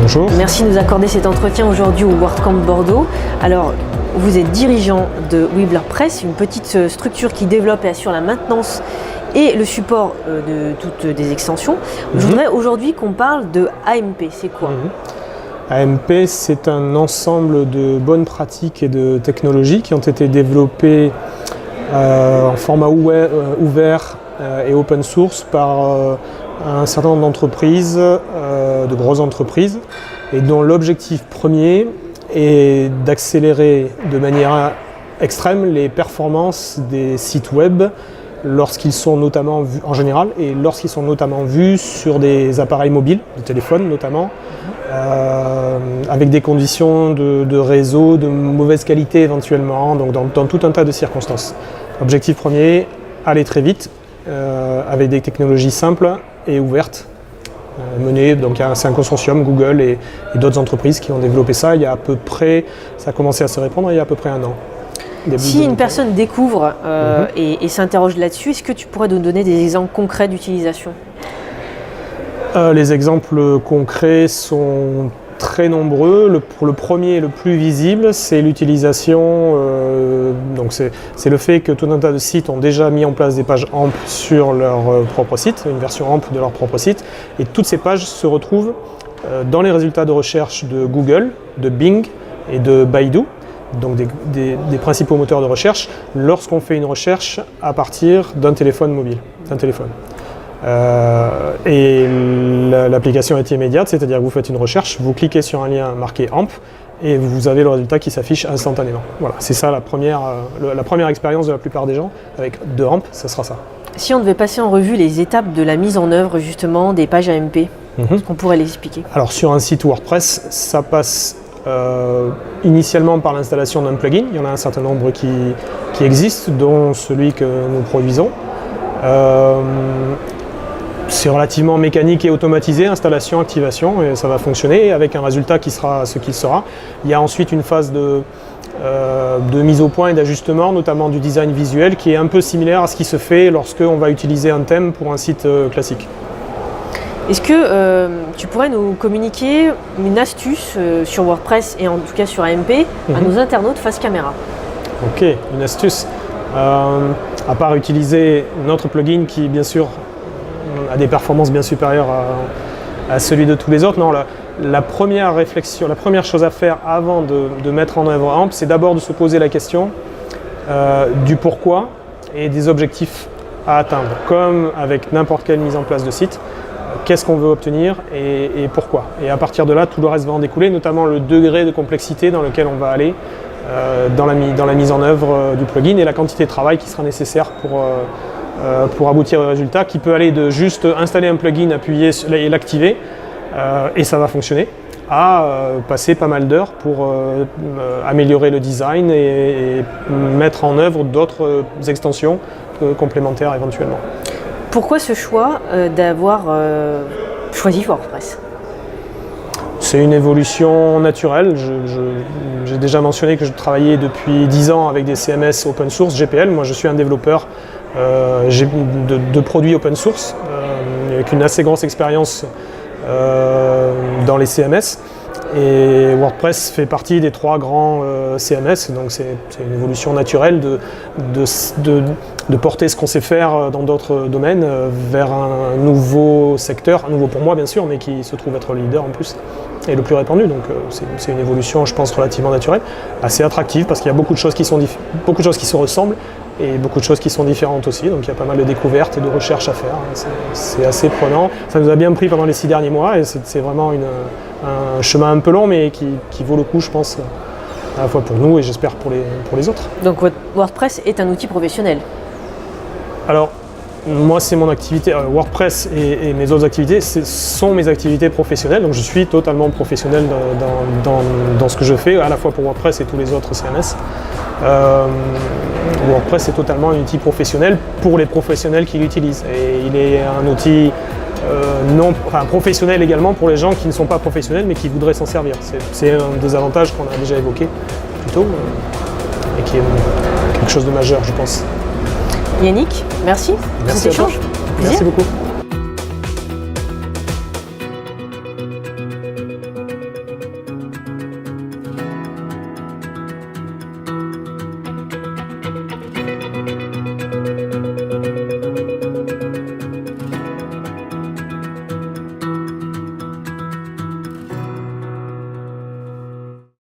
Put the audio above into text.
Bonjour. Merci de nous accorder cet entretien aujourd'hui au WordCamp Bordeaux. Alors, vous êtes dirigeant de Wibbler Press, une petite structure qui développe et assure la maintenance et le support de toutes des extensions. Je voudrais aujourd'hui qu'on parle de AMP. C'est quoi? AMP, c'est un ensemble de bonnes pratiques et de technologies qui ont été développées en format ouvert et open source par un certain nombre d'entreprises, de grosses entreprises, et dont l'objectif premier est d'accélérer de manière extrême les performances des sites web lorsqu'ils sont notamment vus en général et lorsqu'ils sont notamment vus sur des appareils mobiles, des téléphones notamment, avec des conditions de réseau de mauvaise qualité éventuellement, donc dans tout un tas de circonstances. Objectif premier, aller très vite avec des technologies simples et ouvertes. Donc c'est un consortium, Google et d'autres entreprises qui ont développé ça il y a à peu près, ça a commencé à se répandre il y a à peu près un an. Si une personne découvre et s'interroge là-dessus, est-ce que tu pourrais nous donner des exemples concrets d'utilisation? Les exemples concrets sont très nombreux. Pour le premier et le plus visible, c'est l'utilisation, donc c'est le fait que tout un tas de sites ont déjà mis en place des pages AMP sur leur propre site, une version AMP de leur propre site, et toutes ces pages se retrouvent dans les résultats de recherche de Google, de Bing et de Baidu, donc des principaux moteurs de recherche, lorsqu'on fait une recherche à partir d'un téléphone mobile, et l'application est immédiate, c'est-à-dire que vous faites une recherche, vous cliquez sur un lien marqué AMP et vous avez le résultat qui s'affiche instantanément. Voilà, c'est ça la première expérience de la plupart des gens avec de AMP, ce sera ça. Si on devait passer en revue les étapes de la mise en œuvre justement des pages AMP, est-ce qu'on pourrait les expliquer? Alors sur un site WordPress, ça passe initialement par l'installation d'un plugin. Il y en a un certain nombre qui existent, dont celui que nous produisons. C'est relativement mécanique et automatisé, installation, activation, et ça va fonctionner avec un résultat qui sera ce qu'il sera. Il y a ensuite une phase de mise au point et d'ajustement, notamment du design visuel, qui est un peu similaire à ce qui se fait lorsqu'on va utiliser un thème pour un site classique. Est-ce que tu pourrais nous communiquer une astuce sur WordPress et en tout cas sur AMP à nos internautes face caméra? Ok, une astuce. À part utiliser notre plugin qui, bien sûr, a des performances bien supérieures à celui de tous les autres. Non, la première réflexion, la première chose à faire avant de mettre en œuvre AMP, c'est d'abord de se poser la question du pourquoi et des objectifs à atteindre. Comme avec n'importe quelle mise en place de site, qu'est-ce qu'on veut obtenir et pourquoi. Et à partir de là, tout le reste va en découler, notamment le degré de complexité dans lequel on va aller dans la mise en œuvre du plugin et la quantité de travail qui sera nécessaire pour aboutir au résultat, qui peut aller de juste installer un plugin, appuyer et l'activer, et ça va fonctionner, à passer pas mal d'heures pour améliorer le design et mettre en œuvre d'autres extensions complémentaires éventuellement. Pourquoi ce choix d'avoir choisi WordPress? C'est une évolution naturelle. J'ai déjà mentionné que je travaillais depuis 10 ans avec des CMS open source, GPL. Moi, je suis un développeur de produits open source, avec une assez grosse expérience dans les CMS. Et WordPress fait partie des 3 grands CMS, donc c'est une évolution naturelle de porter ce qu'on sait faire dans d'autres domaines vers un nouveau secteur, un nouveau pour moi bien sûr, mais qui se trouve être le leader en plus et le plus répandu. Donc c'est une évolution, je pense, relativement naturelle, assez attractive parce qu'il y a beaucoup de choses qui se ressemblent et beaucoup de choses qui sont différentes aussi. Donc il y a pas mal de découvertes et de recherches à faire. C'est assez prenant. Ça nous a bien pris pendant les 6 derniers mois et c'est vraiment un chemin un peu long, mais qui vaut le coup, je pense, à la fois pour nous et j'espère pour les autres. Donc WordPress est un outil professionnel? Alors, moi, c'est mon activité. WordPress et mes autres activités sont mes activités professionnelles. Donc, je suis totalement professionnel dans ce que je fais, à la fois pour WordPress et tous les autres CMS. WordPress est totalement un outil professionnel pour les professionnels qui l'utilisent. Et il est un outil professionnel également pour les gens qui ne sont pas professionnels mais qui voudraient s'en servir. C'est un des avantages qu'on a déjà évoqué plus tôt et qui est quelque chose de majeur, je pense. Yannick, merci pour cet échange. Merci beaucoup.